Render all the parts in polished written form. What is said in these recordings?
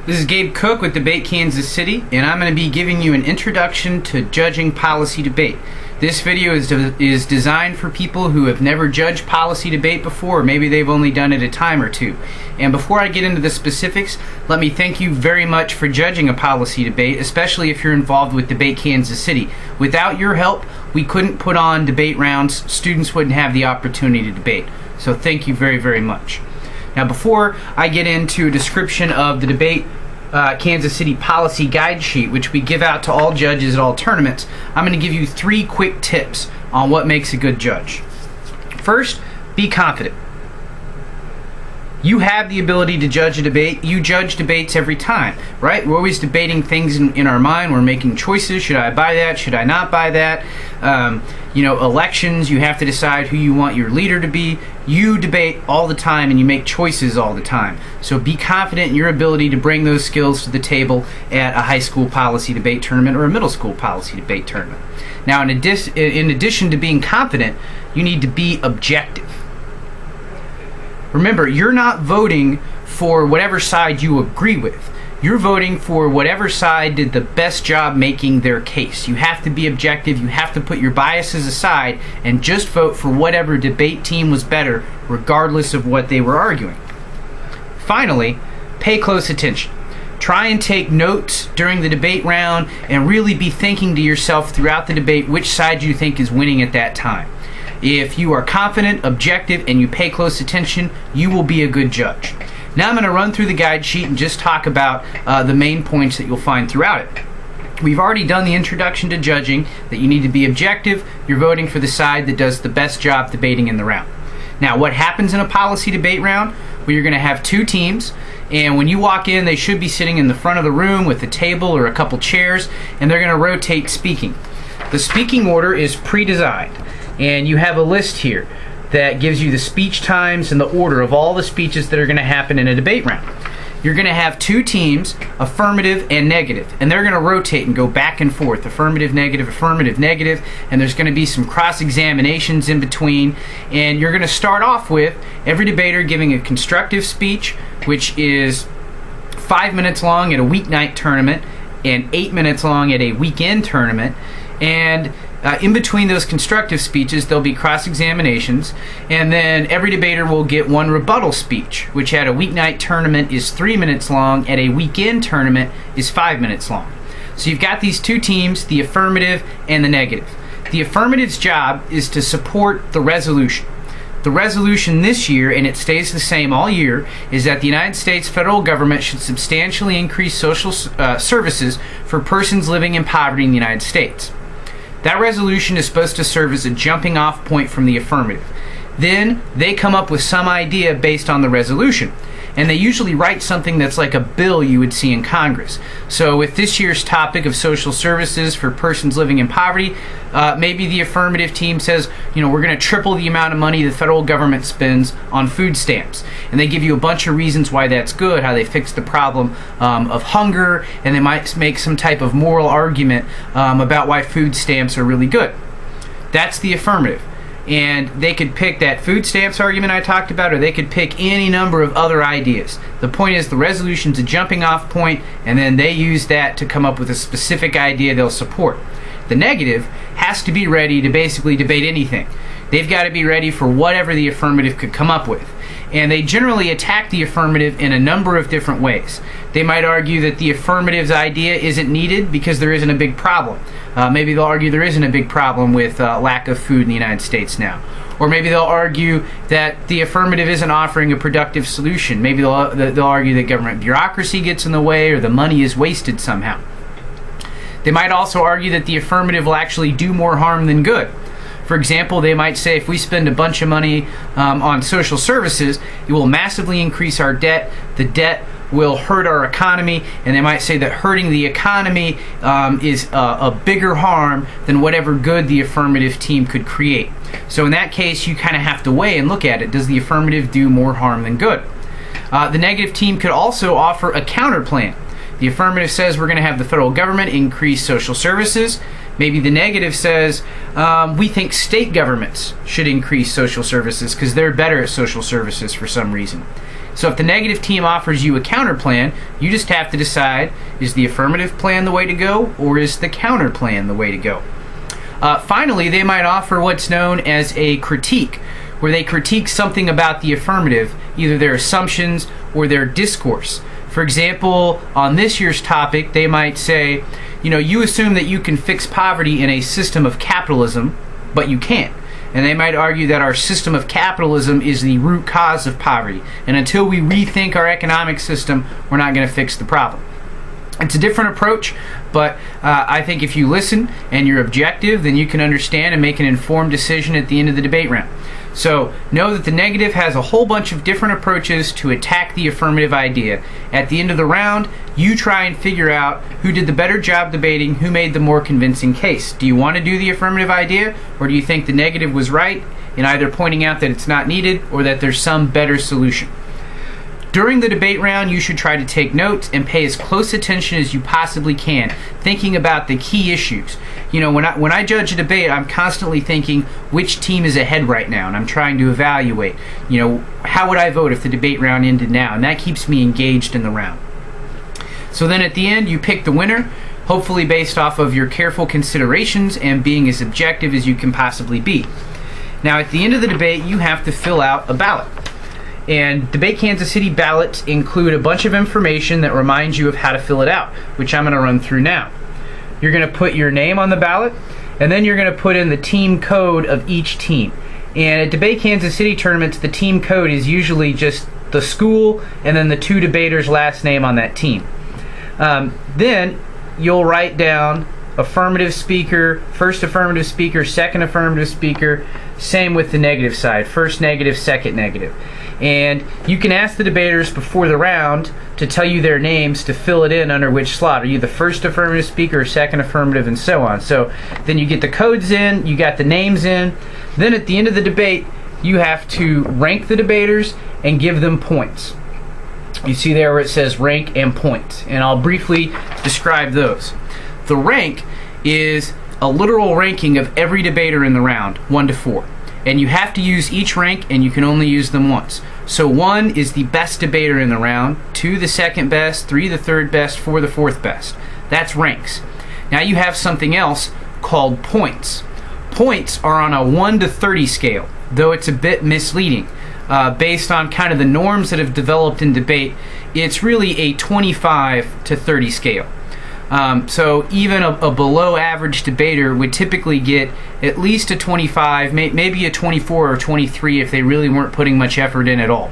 This is Gabe Cook with Debate Kansas City, and I'm going to be giving you an introduction to judging policy debate. This video is designed for people who have never judged policy debate before, or maybe they've only done it a time or two. And before I get into the specifics, let me thank you very much for judging a policy debate, especially if you're involved with Debate Kansas City. Without your help, we couldn't put on debate rounds. Students wouldn't have the opportunity to debate. So thank you very, very much. Now, before I get into a description of the Debate Kansas City policy guide sheet, which we give out to all judges at all tournaments, I'm going to give you 3 quick tips on what makes a good judge. First, be confident. You have the ability to judge a debate. You judge debates every time, right? We're always debating things in our mind. We're making choices. Should I buy that? Should I not buy that? Elections, you have to decide who you want your leader to be. You debate all the time and you make choices all the time. So be confident in your ability to bring those skills to the table at a high school policy debate tournament or a middle school policy debate tournament. Now, in addition to being confident, you need to be objective. Remember, you're not voting for whatever side you agree with. You're voting for whatever side did the best job making their case. You have to be objective. You have to put your biases aside and just vote for whatever debate team was better, regardless of what they were arguing. Finally, pay close attention. Try and take notes during the debate round and really be thinking to yourself throughout the debate which side you think is winning at that time. If you are confident, objective, and you pay close attention, you will be a good judge. Now I'm going to run through the guide sheet and just talk about the main points that you'll find throughout it. We've already done the introduction to judging, that you need to be objective. You're voting for the side that does the best job debating in the round. Now, what happens in a policy debate round? Well, you're going to have 2 teams, and when you walk in, they should be sitting in the front of the room with a table or a couple chairs, and they're going to rotate speaking. The speaking order is pre-designed. And you have a list here that gives you the speech times and the order of all the speeches that are going to happen in a debate round. You're going to have 2 teams, affirmative and negative, and they're going to rotate and go back and forth, affirmative, negative, and there's going to be some cross-examinations in between. And you're going to start off with every debater giving a constructive speech, which is 5 minutes long at a weeknight tournament and 8 minutes long at a weekend tournament. And in between those constructive speeches, there'll be cross-examinations, and then every debater will get 1 rebuttal speech, which at a weeknight tournament is 3 minutes long, at a weekend tournament is 5 minutes long. So you've got these 2 teams, the affirmative and the negative. The affirmative's job is to support the resolution. The resolution this year, and it stays the same all year, is that the United States federal government should substantially increase social services for persons living in poverty in the United States. That resolution is supposed to serve as a jumping off point from the affirmative. Then they come up with some idea based on the resolution. And they usually write something that's like a bill you would see in Congress. So with this year's topic of social services for persons living in poverty, maybe the affirmative team says, we're going to triple the amount of money the federal government spends on food stamps. And they give you a bunch of reasons why that's good, how they fix the problem of hunger, and they might make some type of moral argument about why food stamps are really good. That's the affirmative. And they could pick that food stamps argument I talked about, or they could pick any number of other ideas. The point is the resolution's a jumping off point, and then they use that to come up with a specific idea they'll support. The negative has to be ready to basically debate anything. They've got to be ready for whatever the affirmative could come up with. And they generally attack the affirmative in a number of different ways. They might argue that the affirmative's idea isn't needed because there isn't a big problem. Maybe they'll argue there isn't a big problem with lack of food in the United States now. Or maybe they'll argue that the affirmative isn't offering a productive solution. Maybe they'll argue that government bureaucracy gets in the way or the money is wasted somehow. They might also argue that the affirmative will actually do more harm than good. For example, they might say if we spend a bunch of money on social services, it will massively increase our debt. The debt will hurt our economy, and they might say that hurting the economy is a bigger harm than whatever good the affirmative team could create. So in that case, you kind of have to weigh and look at it. Does the affirmative do more harm than good? The negative team could also offer a counter plan. The affirmative says we're going to have the federal government increase social services. Maybe the negative says we think state governments should increase social services because they're better at social services for some reason. So if the negative team offers you a counter plan, you just have to decide, is the affirmative plan the way to go, or is the counter plan the way to go? Finally, they might offer what's known as a critique, where they critique something about the affirmative, either their assumptions or their discourse. For example, on this year's topic, they might say, you assume that you can fix poverty in a system of capitalism, but you can't. And they might argue that our system of capitalism is the root cause of poverty. And until we rethink our economic system, we're not going to fix the problem. It's a different approach, but I think if you listen and you're objective, then you can understand and make an informed decision at the end of the debate round. So know that the negative has a whole bunch of different approaches to attack the affirmative idea. At the end of the round, you try and figure out who did the better job debating, who made the more convincing case. Do you want to do the affirmative idea, or do you think the negative was right in either pointing out that it's not needed or that there's some better solution? During the debate round, you should try to take notes and pay as close attention as you possibly can, thinking about the key issues. When I judge a debate, I'm constantly thinking which team is ahead right now, and I'm trying to evaluate, how would I vote if the debate round ended now? And that keeps me engaged in the round. So then at the end, you pick the winner, hopefully based off of your careful considerations and being as objective as you can possibly be. Now, at the end of the debate, you have to fill out a ballot. And Debate Kansas City ballots include a bunch of information that reminds you of how to fill it out, which I'm going to run through now. You're going to put your name on the ballot, and then you're going to put in the team code of each team. And at Debate Kansas City tournaments, the team code is usually just the school and then the two debaters' last name on that team. Then you'll write down affirmative speaker, first affirmative speaker, second affirmative speaker, same with the negative side, first negative, second negative. And you can ask the debaters before the round to tell you their names to fill it in under which slot. Are you the first affirmative speaker or second affirmative, and so on. So then you get the codes in, you got the names in. Then at the end of the debate, you have to rank the debaters and give them points. You see there where it says rank and points, and I'll briefly describe those. The rank is a literal ranking of every debater in the round, 1 to 4. And you have to use each rank, and you can only use them once. So 1 is the best debater in the round, 2 the second best, 3 the third best, 4 the fourth best. That's ranks. Now you have something else called points. Points are on a 1 to 30 scale, though it's a bit misleading. Based on kind of the norms that have developed in debate, it's really a 25 to 30 scale. So even a below average debater would typically get at least a 25, maybe a 24 or 23 if they really weren't putting much effort in at all.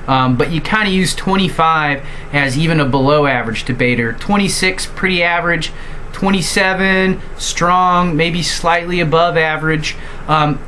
But you kind of use 25 as even a below average debater. 26, pretty average. 27, strong, maybe slightly above average.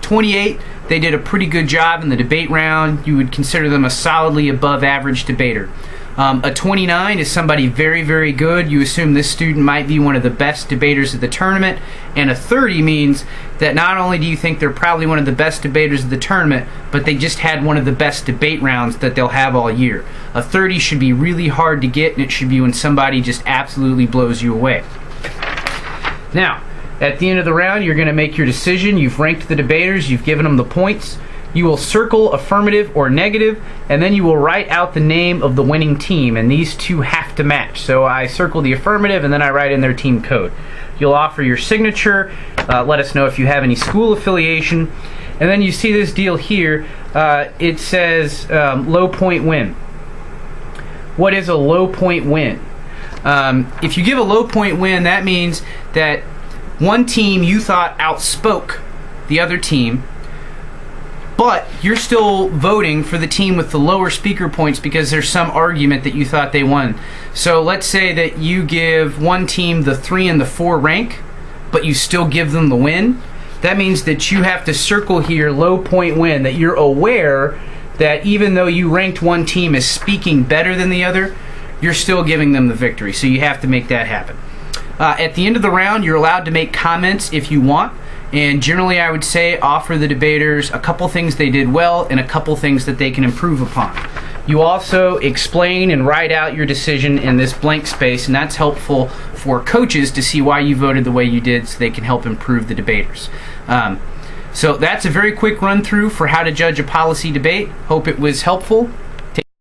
28, they did a pretty good job in the debate round. You would consider them a solidly above average debater. A 29 is somebody very, very good. You assume this student might be one of the best debaters at the tournament. And a 30 means that not only do you think they're probably one of the best debaters of the tournament, but they just had one of the best debate rounds that they'll have all year. A 30 should be really hard to get, and it should be when somebody just absolutely blows you away. Now, at the end of the round, you're going to make your decision. You've ranked the debaters. You've given them the points. You will circle affirmative or negative, and then you will write out the name of the winning team, and these two have to match. So I circle the affirmative, and then I write in their team code. You'll offer your signature, let us know if you have any school affiliation, and then you see this deal here. It says low point win. What is a low point win? If you give a low point win, that means that one team you thought outspoke the other team, but you're still voting for the team with the lower speaker points because there's some argument that you thought they won. So let's say that you give one team the 3 and the 4 rank, but you still give them the win. That means that you have to circle here low point win, that you're aware that even though you ranked one team as speaking better than the other, you're still giving them the victory. So you have to make that happen. At the end of the round, you're allowed to make comments if you want. And generally, I would say offer the debaters a couple things they did well and a couple things that they can improve upon. You also explain and write out your decision in this blank space, and that's helpful for coaches to see why you voted the way you did so they can help improve the debaters. So that's a very quick run through for how to judge a policy debate. Hope it was helpful,